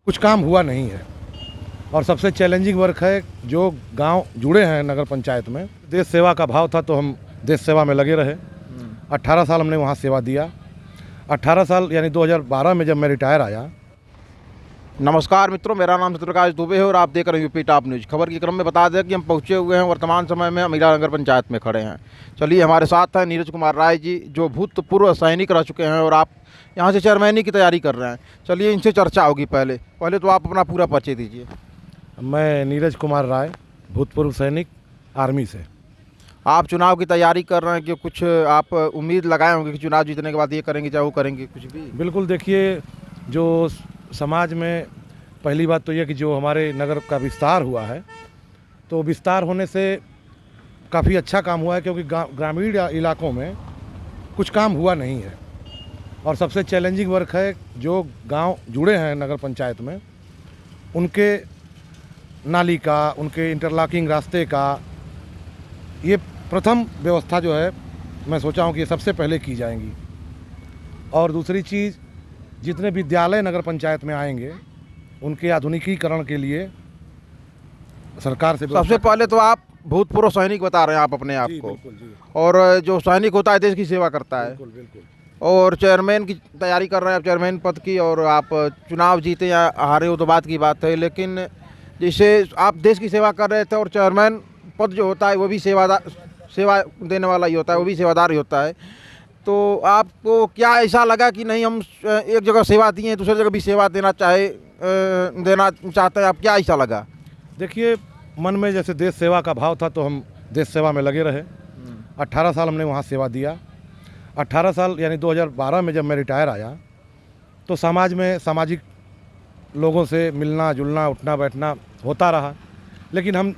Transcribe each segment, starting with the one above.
कुछ काम हुआ नहीं है और सबसे चैलेंजिंग वर्क है जो गांव जुड़े हैं नगर पंचायत में। देश सेवा का भाव था तो हम देश सेवा में लगे रहे। 18 साल हमने वहां सेवा दिया। 18 साल यानी 2012 में जब मैं रिटायर आया। नमस्कार मित्रों, मेरा नाम सत्यप्रकाश दुबे है और आप देख रहे हैं यूपी टॉप न्यूज़। खबर के क्रम में बता दें कि हम पहुंचे हुए हैं, वर्तमान समय में अमीरा नगर पंचायत में खड़े हैं। चलिए, हमारे साथ हैं नीरज कुमार राय जी, जो भूतपूर्व सैनिक रह चुके हैं और आप यहां से चेयरमैनी की तैयारी कर रहे हैं। चलिए, इनसे चर्चा होगी। पहले तो आप अपना पूरा परिचय दीजिए। मैं नीरज कुमार राय, भूतपूर्व सैनिक, आर्मी से। आप चुनाव की तैयारी कर रहे हैं कि कुछ आप उम्मीद लगाए होंगे कि चुनाव जीतने के बाद ये करेंगे, चाहे वो करेंगे, कुछ भी? बिल्कुल, देखिए, जो समाज में पहली बात तो यह कि जो हमारे नगर का विस्तार हुआ है, तो विस्तार होने से काफ़ी अच्छा काम हुआ है, क्योंकि ग्रामीण इलाकों में कुछ काम हुआ नहीं है और सबसे चैलेंजिंग वर्क है जो गांव जुड़े हैं नगर पंचायत में, उनके नाली का, उनके इंटरलॉकिंग रास्ते का, ये प्रथम व्यवस्था जो है मैं सोचा हूँ कि ये सबसे पहले की जाएंगी। और दूसरी चीज़, जितने विद्यालय नगर पंचायत में आएंगे उनके आधुनिकीकरण के लिए सरकार से सबसे पहले तो आप भूतपूर्व सैनिक बता रहे हैं आप अपने आप को। बिल्कुल जी। और जो सैनिक होता है देश की सेवा करता है। बिल्कुल बिल्कुल। और चेयरमैन की तैयारी कर रहे हैं आप, चेयरमैन पद की, और आप चुनाव जीते या हारे हो तो बात की बात है, लेकिन जैसे आप देश की सेवा कर रहे थे और चेयरमैन पद जो होता है वो भी सेवा देने वाला ही होता है, वो भी सेवादार ही होता है। तो आपको क्या ऐसा लगा कि नहीं, हम एक जगह सेवा दिए हैं, दूसरी जगह भी सेवा देना चाहते हैं, आप क्या ऐसा लगा? देखिए, मन में जैसे देश सेवा का भाव था तो हम देश सेवा में लगे रहे। 18 साल हमने वहाँ सेवा दिया। 18 साल यानी 2012 में जब मैं रिटायर आया तो समाज में सामाजिक लोगों से मिलना जुलना, उठना बैठना होता रहा, लेकिन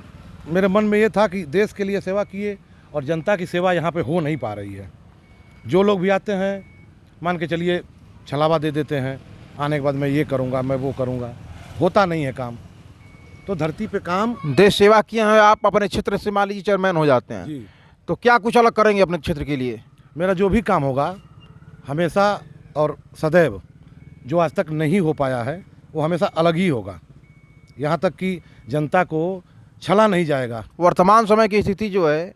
मेरे मन में ये था कि देश के लिए सेवा किए और जनता की सेवा यहाँ पे हो नहीं पा रही है। जो लोग भी आते हैं, मान के चलिए, छलावा दे देते हैं, आने के बाद मैं ये करूँगा, मैं वो करूँगा, होता नहीं है काम। तो धरती पे काम, देश सेवा किए हैं आप, अपने क्षेत्र से मान लीजिए चेयरमैन हो जाते हैं जी, तो क्या कुछ अलग करेंगे अपने क्षेत्र के लिए? मेरा जो भी काम होगा हमेशा और सदैव, जो आज तक नहीं हो पाया है वो हमेशा अलग ही होगा। यहाँ तक कि जनता को छला नहीं जाएगा। वर्तमान समय की स्थिति जो है,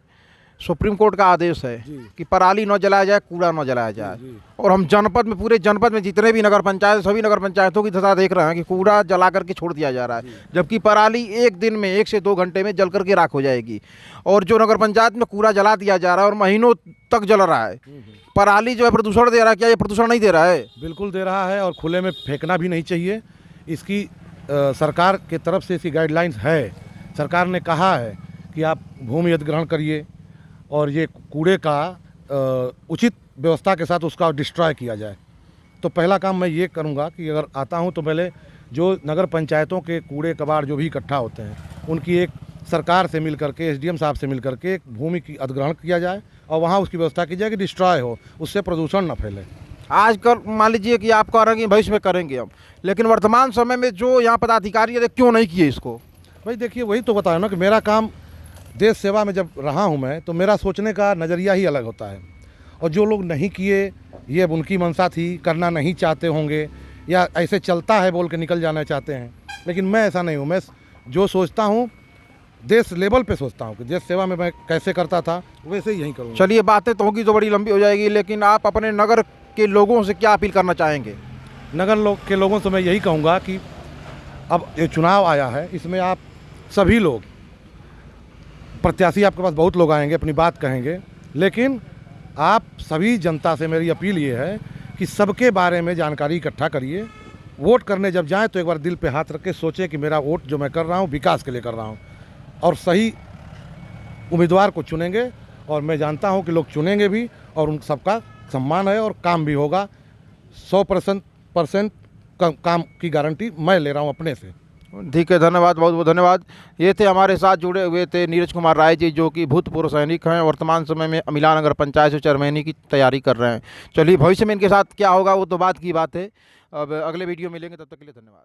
सुप्रीम कोर्ट का आदेश है कि पराली न जलाया जाए, कूड़ा न जलाया जाए। और हम जनपद में, पूरे जनपद में जितने भी नगर पंचायत, सभी नगर पंचायतों की दशा देख रहे हैं कि कूड़ा जला करके छोड़ दिया जा रहा है, जबकि पराली एक दिन में 1 से 2 घंटे में जल करके राख हो जाएगी। और जो नगर पंचायत में कूड़ा जला दिया जा रहा है और महीनों तक जल रहा है, पराली जो है प्रदूषण दे रहा है। क्या ये प्रदूषण नहीं दे रहा है? बिल्कुल दे रहा है, और खुले में फेंकना भी नहीं चाहिए। इसकी सरकार के तरफ से इसकी गाइडलाइंस है। सरकार ने कहा है कि आप भूमि अधिग्रहण करिए और ये कूड़े का उचित व्यवस्था के साथ उसका डिस्ट्रॉय किया जाए। तो पहला काम मैं ये करूँगा कि अगर आता हूँ तो पहले जो नगर पंचायतों के कूड़े कबाड़ जो भी इकट्ठा होते हैं, उनकी एक सरकार से मिल करके, एसडीएम साहब से मिल करके एक भूमि की अधिग्रहण किया जाए और वहाँ उसकी व्यवस्था की जाए कि डिस्ट्रॉय हो, उससे प्रदूषण न फैले। आजकल मान लीजिए कि आप कह रहे हैं कि भविष्य में करेंगे हम, लेकिन वर्तमान समय में जो यहाँ पदाधिकारी है क्यों नहीं किए इसको? भाई देखिए, वही तो बताया ना कि मेरा काम देश सेवा में जब रहा हूँ मैं, तो मेरा सोचने का नज़रिया ही अलग होता है। और जो लोग नहीं किए, ये अब उनकी मंशा थी, करना नहीं चाहते होंगे या ऐसे चलता है बोल के निकल जाना चाहते हैं, लेकिन मैं ऐसा नहीं हूँ। मैं जो सोचता हूँ देश लेवल पे सोचता हूँ कि देश सेवा में मैं कैसे करता था वैसे ही यहीं करूँगा। चलिए, बातें तो होगी तो बड़ी लंबी हो जाएगी, लेकिन आप अपने नगर के लोगों से क्या अपील करना चाहेंगे? नगर के लोगों से मैं यही कहूँगा कि अब ये चुनाव आया है, इसमें आप सभी लोग, प्रत्याशी आपके पास बहुत लोग आएंगे, अपनी बात कहेंगे, लेकिन आप सभी जनता से मेरी अपील ये है कि सबके बारे में जानकारी इकट्ठा करिए। वोट करने जब जाएं तो एक बार दिल पे हाथ रख के सोचें कि मेरा वोट जो मैं कर रहा हूँ विकास के लिए कर रहा हूँ, और सही उम्मीदवार को चुनेंगे। और मैं जानता हूँ कि लोग चुनेंगे भी और उन सबका सम्मान है और काम भी होगा। 100% काम की गारंटी मैं ले रहा हूँ अपने से। ठीक है, धन्यवाद, बहुत बहुत धन्यवाद। ये थे हमारे साथ जुड़े हुए थे नीरज कुमार राय जी, जो कि भूतपूर्व सैनिक हैं, वर्तमान समय में अमीरा नगर पंचायत से चेयरमैनी की तैयारी कर रहे हैं। चलिए, भविष्य में इनके साथ क्या होगा वो तो बात की बात है। अब अगले वीडियो मिलेंगे, तब तक के लिए धन्यवाद।